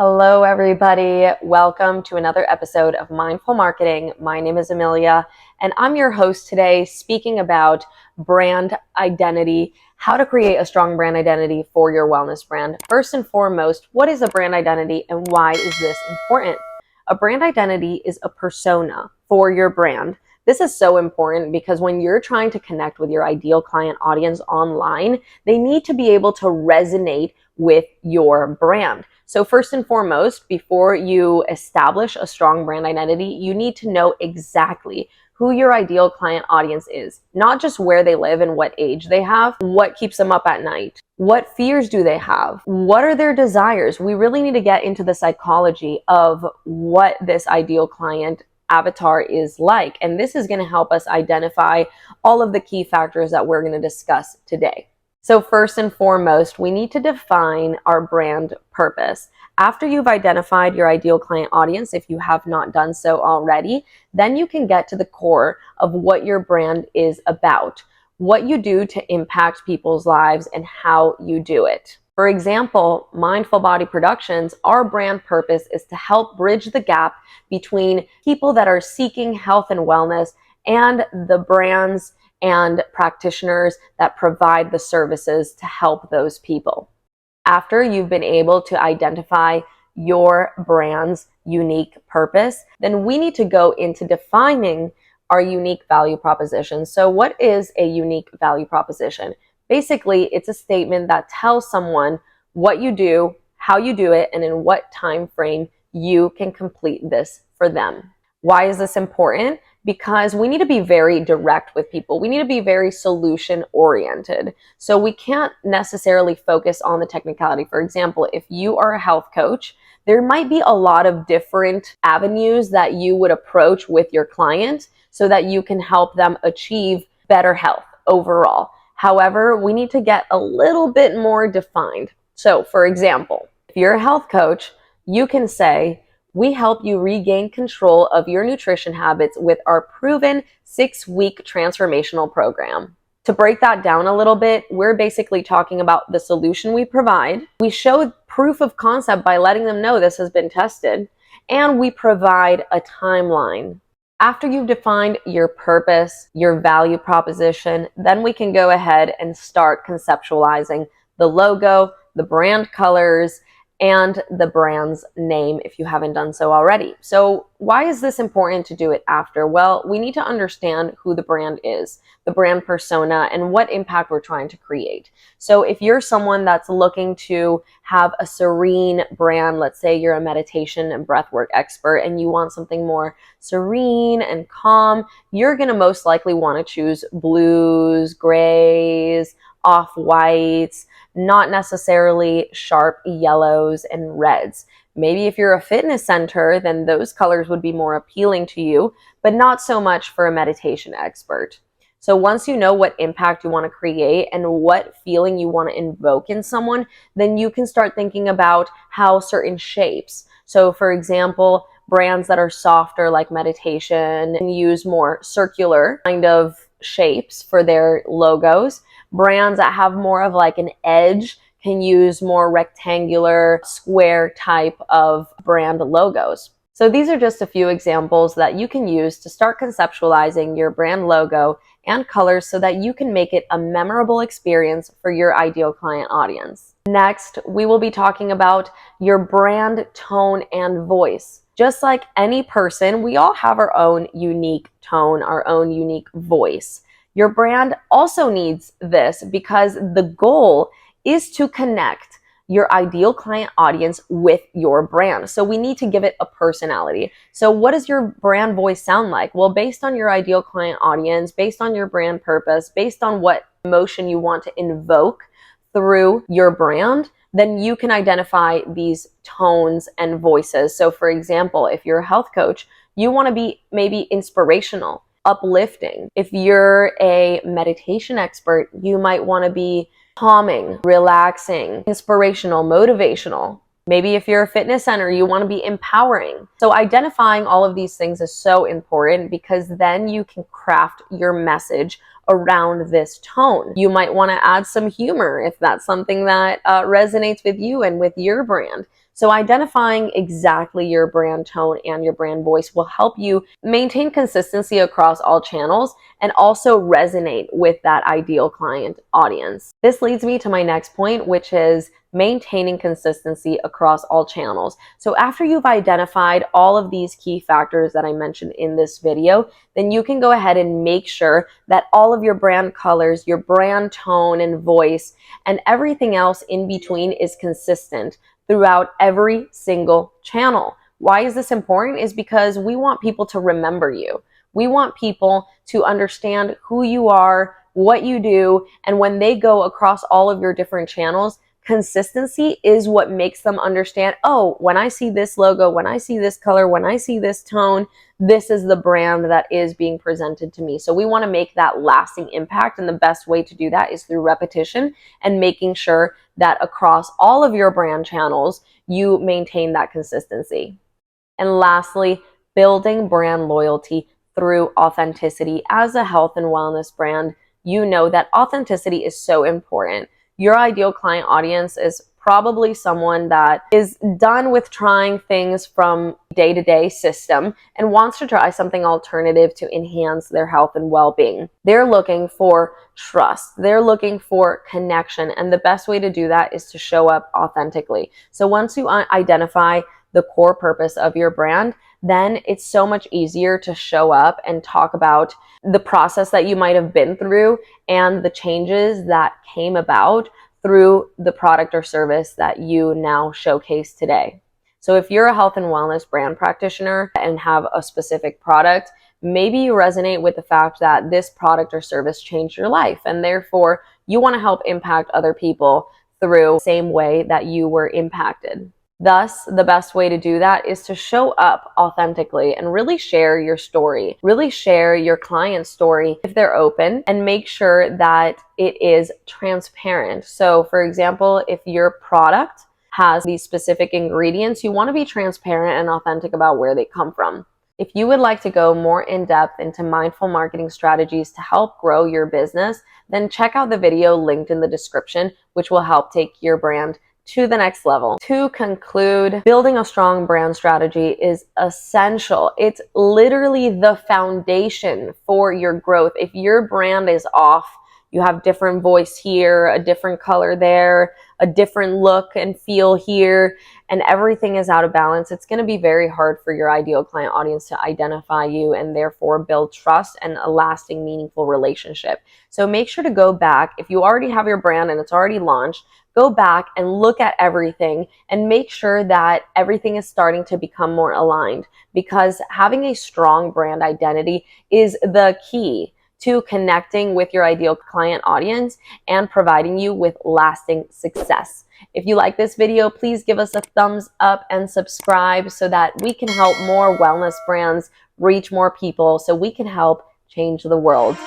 Hello, everybody. Welcome to another episode of Mindful Marketing. My name is Amelia, and I'm your host today, speaking about brand identity, how to create a strong brand identity for your wellness brand. First and foremost, what is a brand identity and why is this important? A brand identity is a persona for your brand. This is so important because when you're trying to connect with your ideal client audience online, they need to be able to resonate with your brand. So first and foremost, before you establish a strong brand identity, you need to know exactly who your ideal client audience is, not just where they live and what age they have, what keeps them up at night, what fears do they have, what are their desires. We really need to get into the psychology of what this ideal client avatar is like, and this is going to help us identify all of the key factors that we're going to discuss today. So first and foremost, we need to define our brand purpose. After you've identified your ideal client audience, if you have not done so already, then you can get to the core of what your brand is about, what you do to impact people's lives and how you do it. For example, Mindful Body Productions, our brand purpose is to help bridge the gap between people that are seeking health and wellness and the brands and practitioners that provide the services to help those people. After you've been able to identify your brand's unique purpose, then we need to go into defining our unique value proposition. So what is a unique value proposition? Basically, it's a statement that tells someone what you do, how you do it, and in what time frame you can complete this for them. Why is this important? Because we need to be very direct with people. We need to be very solution oriented. So we can't necessarily focus on the technicality. For example, if you are a health coach, there might be a lot of different avenues that you would approach with your client so that you can help them achieve better health overall. However, we need to get a little bit more defined. So for example, if you're a health coach, you can say, we help you regain control of your nutrition habits with our proven 6-week transformational program. To break that down a little bit, we're basically talking about the solution we provide. We show proof of concept by letting them know this has been tested, and we provide a timeline. After you've defined your purpose, your value proposition, then we can go ahead and start conceptualizing the logo, the brand colors, and the brand's name if you haven't done so already. So why is this important to do it after? Well, we need to understand who the brand is, the brand persona, and what impact we're trying to create. So if you're someone that's looking to have a serene brand, let's say you're a meditation and breathwork expert and you want something more serene and calm, you're going to most likely want to choose blues, grays, off-whites, not necessarily sharp yellows and reds. Maybe if you're a fitness center, then those colors would be more appealing to you, but not so much for a meditation expert. So once you know what impact you want to create and what feeling you want to invoke in someone, then you can start thinking about how certain shapes. So for example, brands that are softer like meditation and use more circular kind of shapes for their logos. Brands that have more of like an edge can use more rectangular, square type of brand logos. So these are just a few examples that you can use to start conceptualizing your brand logo and colors so that you can make it a memorable experience for your ideal client audience. Next, we will be talking about your brand tone and voice. Just like any person, we all have our own unique tone, our own unique voice. Your brand also needs this because the goal is to connect your ideal client audience with your brand. So we need to give it a personality. So what does your brand voice sound like? Well, based on your ideal client audience, based on your brand purpose, based on what emotion you want to invoke through your brand, then you can identify these tones and voices. So for example, if you're a health coach, you want to be maybe inspirational, uplifting. If you're a meditation expert, you might want to be calming, relaxing, inspirational, motivational. Maybe if you're a fitness center, you want to be empowering. So identifying all of these things is so important because then you can craft your message around this tone. You might want to add some humor if that's something that resonates with you and with your brand. So identifying exactly your brand tone and your brand voice will help you maintain consistency across all channels and also resonate with that ideal client audience. This leads me to my next point, which is maintaining consistency across all channels. So after you've identified all of these key factors that I mentioned in this video, then you can go ahead and make sure that all of your brand colors, your brand tone and voice, and everything else in between is consistent throughout every single channel. Why is this important? Is because we want people to remember you. We want people to understand who you are, what you do, and when they go across all of your different channels, consistency is what makes them understand, oh, when I see this logo, when I see this color, when I see this tone, this is the brand that is being presented to me. So we want to make that lasting impact, and the best way to do that is through repetition and making sure that across all of your brand channels, you maintain that consistency. And lastly, building brand loyalty through authenticity. As a health and wellness brand, you know that authenticity is so important. Your ideal client audience is probably someone that is done with trying things from day-to-day system and wants to try something alternative to enhance their health and well-being. They're looking for trust. They're looking for connection. And the best way to do that is to show up authentically. So once you identify the core purpose of your brand, then it's so much easier to show up and talk about the process that you might have been through and the changes that came about through the product or service that you now showcase today. So if you're a health and wellness brand practitioner and have a specific product, maybe you resonate with the fact that this product or service changed your life, and therefore you want to help impact other people through the same way that you were impacted. Thus, the best way to do that is to show up authentically and really share your story, really share your client's story if they're open, and make sure that it is transparent. So for example, if your product has these specific ingredients, you want to be transparent and authentic about where they come from. If you would like to go more in depth into mindful marketing strategies to help grow your business, then check out the video linked in the description, which will help take your brand to the next level. To conclude, building a strong brand strategy is essential. It's literally the foundation for your growth. If your brand is off, you have different voice here, a different color there, a different look and feel here, and everything is out of balance, it's going to be very hard for your ideal client audience to identify you and therefore build trust and a lasting, meaningful relationship. So make sure to go back. If you already have your brand and it's already launched, go back and look at everything and make sure that everything is starting to become more aligned, because having a strong brand identity is the key to connecting with your ideal client audience and providing you with lasting success. If you like this video, please give us a thumbs up and subscribe so that we can help more wellness brands reach more people, so we can help change the world.